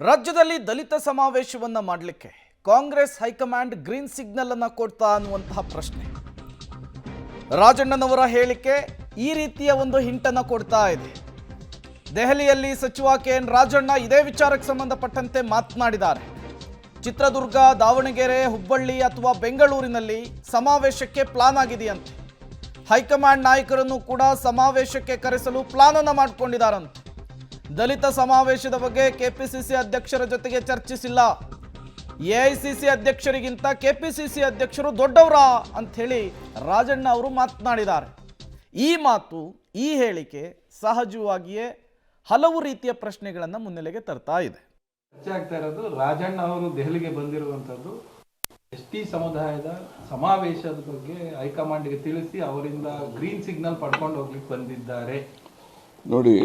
ರಾಜ್ಯದಲ್ಲಿ ದಲಿತ ಸಮಾವೇಶವನ್ನ ಮಾಡಲಿಕ್ಕೆ Congress high command green signal ಅನ್ನು ಕೊಡ್ತಾ ಅನ್ನುವಂತಹ ಪ್ರಶ್ನೆ. ರಾಜಣ್ಣನವರ ಹೇಳಿಕೆ ಈ ರೀತಿಯ ಒಂದು ಹಿಂಟನ್ನು ಕೊಡ್ತಾ ಇದೆ. ದೆಹಲಿಯಲ್ಲಿ ಸಚಿವ ಕೆ.ಎನ್. ರಾಜಣ್ಣ ಇದೇ ವಿಚಾರಕ್ಕೆ ಸಂಬಂಧಪಟ್ಟಂತೆ ಮಾತನಾಡಿದ್ದಾರೆ. ಚಿತ್ರದುರ್ಗ, ದಾವಣಗೆರೆ, ಹುಬ್ಬಳ್ಳಿ ಅಥವಾ ಬೆಂಗಳೂರಿನಲ್ಲಿ ಸಮಾವೇಶಕ್ಕೆ ಪ್ಲಾನ್ ಆಗಿದೆಯಂತೆ. ಹೈಕಮಾಂಡ್ ನಾಯಕರನ್ನು ಕೂಡ ಸಮಾವೇಶಕ್ಕೆ ಕರೆಸಲು ಪ್ಲಾನ್ ಅನ್ನು ಮಾಡಿಕೊಂಡಿದ್ದಾರಂತೆ. ದಲಿತ ಸಮಾವೇಶದ ಬಗ್ಗೆ ಕೆಪಿಸಿಸಿ ಅಧ್ಯಕ್ಷರ ಜೊತೆಗೆ ಚರ್ಚಿಸಿಲ್ಲ. ಎಐಸಿಸಿ ಅಧ್ಯಕ್ಷರಿಗಿಂತ ಕೆಪಿಸಿಸಿ ಅಧ್ಯಕ್ಷರು ದೊಡ್ಡವರಾ ಅಂತ ಹೇಳಿ ರಾಜಣ್ಣ ಅವರು ಮಾತನಾಡಿದ್ದಾರೆ. ಈ ಮಾತು, ಈ ಹೇಳಿಕೆ ಸಹಜವಾಗಿಯೇ ಹಲವು ರೀತಿಯ ಪ್ರಶ್ನೆಗಳನ್ನು ಮುನ್ನೆಲೆಗೆ ತರ್ತಾ ಇದೆ. ಚರ್ಚೆ ಆಗ್ತಾ ಇರೋದು ರಾಜಣ್ಣ ಅವರು ದೆಹಲಿಗೆ ಬಂದಿರುವಂಥದ್ದು ಎಸ್ಟಿ ಸಮುದಾಯದ ಸಮಾವೇಶದ ಬಗ್ಗೆ ಹೈಕಮಾಂಡ್ಗೆ ತಿಳಿಸಿ ಅವರಿಂದ ಗ್ರೀನ್ ಸಿಗ್ನಲ್ ಪಡ್ಕೊಂಡು ಹೋಗ್ಲಿಕ್ಕೆ ಬಂದಿದ್ದಾರೆ. ನೋಡಿ,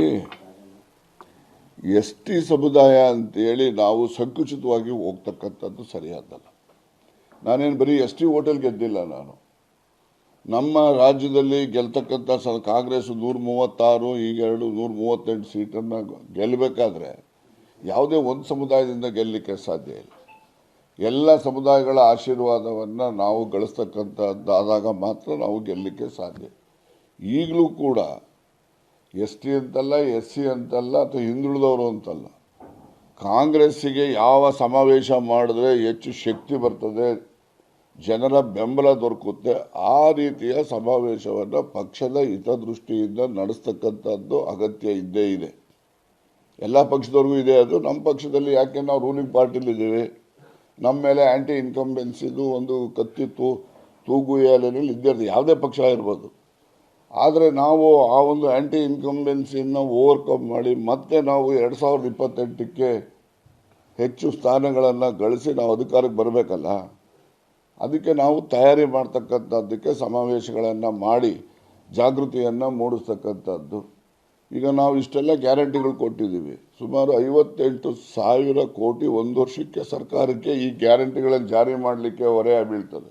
ಎಸ್ಟಿ ಸಮುದಾಯ ಅಂತೇಳಿ ನಾವು ಸಂಕುಚಿತವಾಗಿ ಹೋಗ್ತಕ್ಕಂಥದ್ದು ಸರಿಯಾದಲ್ಲ. ನಾನೇನು ಬರೀ ಎಸ್ಟಿ ಹೋಟೆಲ್ ಗೆದ್ದಿಲ್ಲ. ನಮ್ಮ ರಾಜ್ಯದಲ್ಲಿ ಗೆಲ್ತಕ್ಕಂಥ ಕಾಂಗ್ರೆಸ್ 136, ಈಗ 138 ಸೀಟನ್ನು ಗೆಲ್ಲಬೇಕಾದ್ರೆ ಯಾವುದೇ ಒಂದು ಸಮುದಾಯದಿಂದ ಗೆಲ್ಲಲಿಕ್ಕೆ ಸಾಧ್ಯ ಇಲ್ಲ. ಎಲ್ಲ ಸಮುದಾಯಗಳ ಆಶೀರ್ವಾದವನ್ನು ನಾವು ಗಳಿಸ್ತಕ್ಕಂಥದ್ದಾದಾಗ ಮಾತ್ರ ನಾವು ಗೆಲ್ಲಲಿಕ್ಕೆ ಸಾಧ್ಯ. ಈಗಲೂ ಕೂಡ ಎಸ್ ಟಿ ಅಂತಲ್ಲ, ಎಸ್ ಸಿ ಅಂತಲ್ಲ, ಅಥವಾ ಹಿಂದುಳಿದವರು ಅಂತಲ್ಲ, ಕಾಂಗ್ರೆಸ್ಸಿಗೆ ಯಾವ ಸಮಾವೇಶ ಮಾಡಿದ್ರೆ ಹೆಚ್ಚು ಶಕ್ತಿ ಬರ್ತದೆ, ಜನರ ಬೆಂಬಲ ದೊರಕುತ್ತೆ, ಆ ರೀತಿಯ ಸಮಾವೇಶವನ್ನು ಪಕ್ಷದ ಹಿತದೃಷ್ಟಿಯಿಂದ ನಡೆಸ್ತಕ್ಕಂಥದ್ದು ಅಗತ್ಯ ಇದ್ದೇ ಇದೆ. ಎಲ್ಲ ಪಕ್ಷದವ್ರಿಗೂ ಇದೆ. ಅದು ನಮ್ಮ ಪಕ್ಷದಲ್ಲಿ ಯಾಕೆ ನಾವು ರೂಲಿಂಗ್ ಪಾರ್ಟಿಲಿದ್ದೀವಿ, ನಮ್ಮ ಮೇಲೆ ಆ್ಯಂಟಿ ಇನ್ಕಂಬೆನ್ಸಿದು ಒಂದು ಕತ್ತಿತ್ತು ತೂಗುಯಾಲೆಯಲ್ಲಿ ಇದ್ದೇ ಇರ್ತದೆ, ಯಾವುದೇ ಪಕ್ಷ ಇರ್ಬೋದು. ಆದರೆ ನಾವು ಆ ಒಂದು ಆ್ಯಂಟಿ ಇನ್ಕಂಬೆನ್ಸಿಯನ್ನು ಓವರ್ಕಮ್ ಮಾಡಿ ಮತ್ತೆ ನಾವು 2028ಕ್ಕೆ ಹೆಚ್ಚು ಸ್ಥಾನಗಳನ್ನು ಗಳಿಸಿ ನಾವು ಅಧಿಕಾರಕ್ಕೆ ಬರಬೇಕಲ್ಲ. ಅದಕ್ಕೆ ನಾವು ತಯಾರಿ ಮಾಡ್ತಕ್ಕಂಥದ್ದಕ್ಕೆ ಸಮಾವೇಶಗಳನ್ನು ಮಾಡಿ ಜಾಗೃತಿಯನ್ನು ಮೂಡಿಸ್ತಕ್ಕಂಥದ್ದು. ಈಗ ನಾವು ಇಷ್ಟೆಲ್ಲ ಗ್ಯಾರಂಟಿಗಳು ಕೊಟ್ಟಿದ್ದೀವಿ. ಸುಮಾರು 58,000 ಕೋಟಿ ಒಂದು ವರ್ಷಕ್ಕೆ ಸರ್ಕಾರಕ್ಕೆ ಈ ಗ್ಯಾರಂಟಿಗಳನ್ನು ಜಾರಿ ಮಾಡಲಿಕ್ಕೆ ಹೊರೆ ಬೀಳ್ತದೆ.